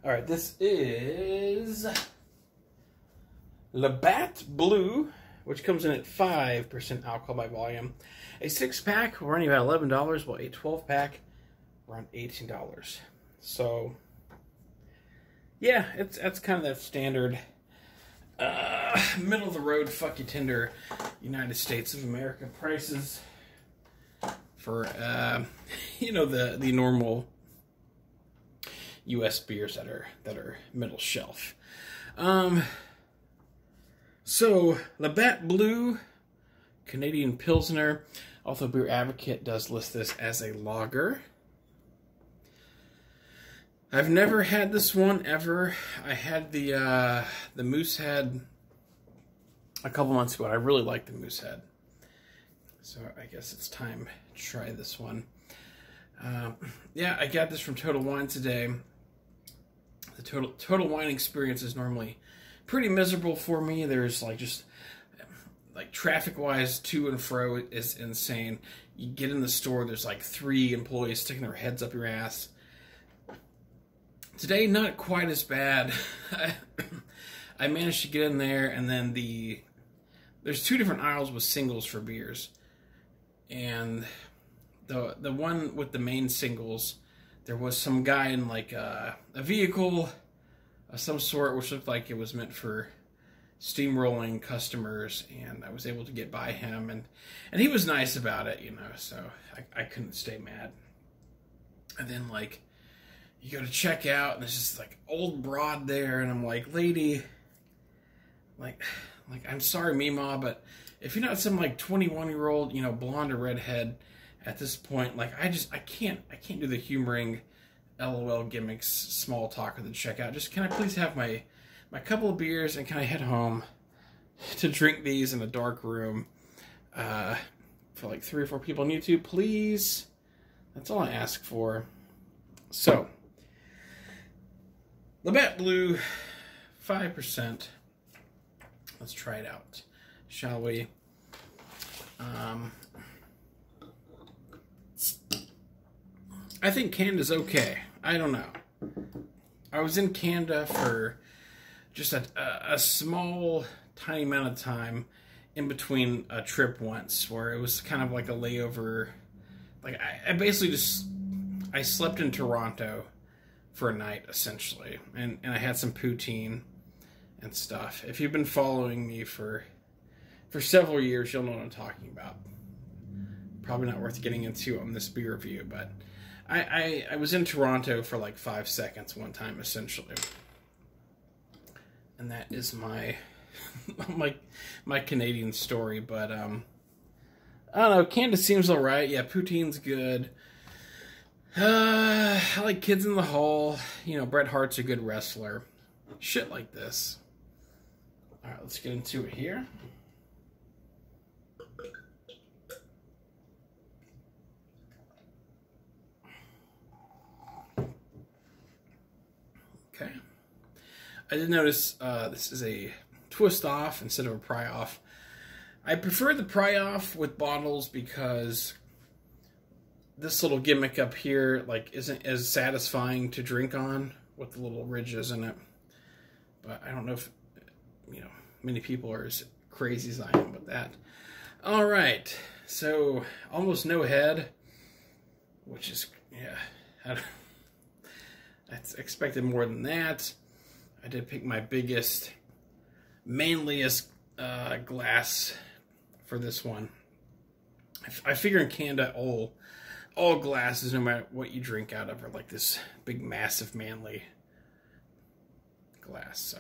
All right, this is Labatt Blue, which comes in at 5% alcohol by volume. A 6-pack, we're running about $11, while a 12-pack, around $18. So, yeah, that's kind of that standard middle-of-the-road, fuck-you-tender United States of America prices for, you know, the normal U.S. beers that are middle shelf. So, Labatt Blue, Canadian Pilsner, although Beer Advocate does list this as a lager. I've never had this one ever. I had the Moosehead a couple months ago, and I really like the Moosehead. So I guess it's time to try this one. Yeah, I got this from Total Wine today. The Total Wine experience is normally pretty miserable for me. There's just traffic-wise, to and fro is insane. You get in the store, there's like 3 employees sticking their heads up your ass. Today, not quite as bad. I managed to get in there, and then there's 2 different aisles with singles for beers. And the one with the main singles, there was some guy in like a vehicle of some sort, which looked like it was meant for steamrolling customers, and I was able to get by him, and he was nice about it, you know, so I couldn't stay mad. And then you go to check out, and there's this old broad there, and I'm like, lady, I'm sorry, Meemaw, but if you're not some 21-year-old, you know, blonde or redhead at this point, I can't do the humoring LOL gimmicks, small talk at the checkout. Just, can I please have my couple of beers, and can I head home to drink these in a dark room for 3 or 4 people on YouTube, please? That's all I ask for. So, Labatt Blue, 5%. Let's try it out, shall we? I think Canada's okay. I don't know. I was in Canada for just a small, tiny amount of time in between a trip once, where it was kind of like a layover. I basically I slept in Toronto for a night, essentially, and I had some poutine and stuff. If you've been following me for several years, you'll know what I'm talking about. Probably not worth getting into on this beer review, but I was in Toronto for 5 seconds one time, essentially. And that is my my Canadian story, but I don't know, Canada seems alright. Yeah, poutine's good. I like Kids in the Hall. You know, Bret Hart's a good wrestler. Shit like this. Alright, let's get into it here. Okay. I did notice this is a twist off instead of a pry off. I prefer the pry off with bottles because this little gimmick up here isn't as satisfying to drink on with the little ridges in it. But I don't know if, you know, many people are as crazy as I am with that. All right, so almost no head, which is, yeah, I expected more than that. I did pick my biggest, manliest glass for this one. I figure in Canada, all glasses, no matter what you drink out of, are this big, massive, manly glass. So,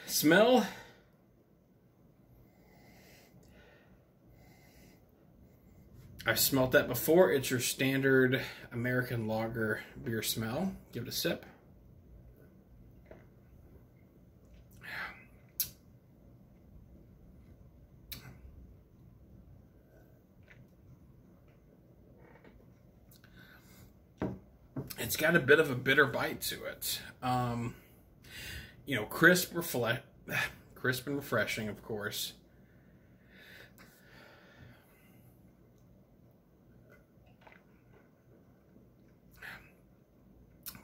smell. I've smelt that before. It's your standard American lager beer smell. Give it a sip. It's got a bit of a bitter bite to it. You know, crisp and refreshing, of course.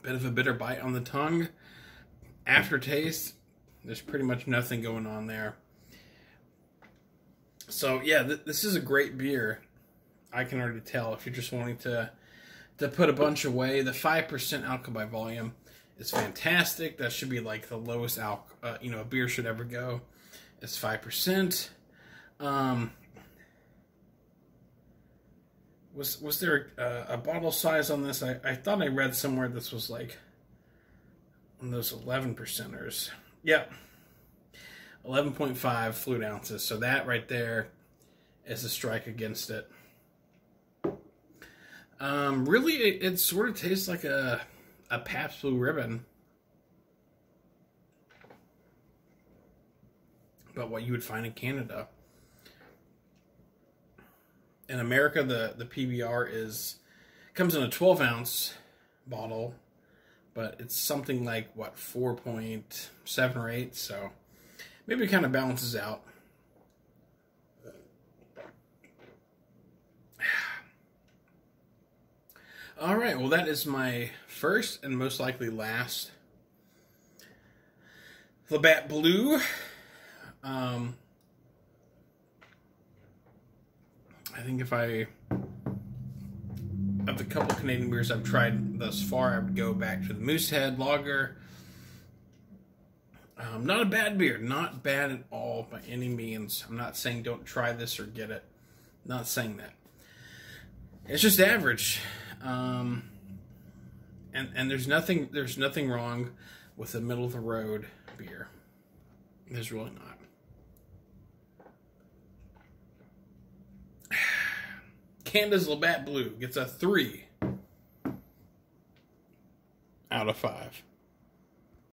bit of a bitter bite on the tongue. Aftertaste, there's pretty much nothing going on there. So yeah, this is a great beer. I can already tell if you're just wanting to put a bunch away. The 5% alcohol by volume is fantastic. That should be like the lowest alcohol, a beer should ever go. It's 5%. Was there a bottle size on this? I thought I read somewhere this was like one of those 11%ers. Yep. 11.5 fluid ounces. So that right there is a strike against it. Really, it sort of tastes like a Pabst Blue Ribbon. But what you would find in Canada. In America, the PBR comes in a 12-ounce bottle, but it's something like, what, 4.7 or 8, so maybe it kind of balances out. All right, well, that is my first and most likely last Labatt Blue. I think of the couple Canadian beers I've tried thus far, I would go back to the Moosehead Lager. Not a bad beer. Not bad at all by any means. I'm not saying don't try this or get it. Not saying that. It's just average. And there's nothing wrong with a middle of the road beer. There's really not. Canada's Labatt Blue gets a 3 out of 5.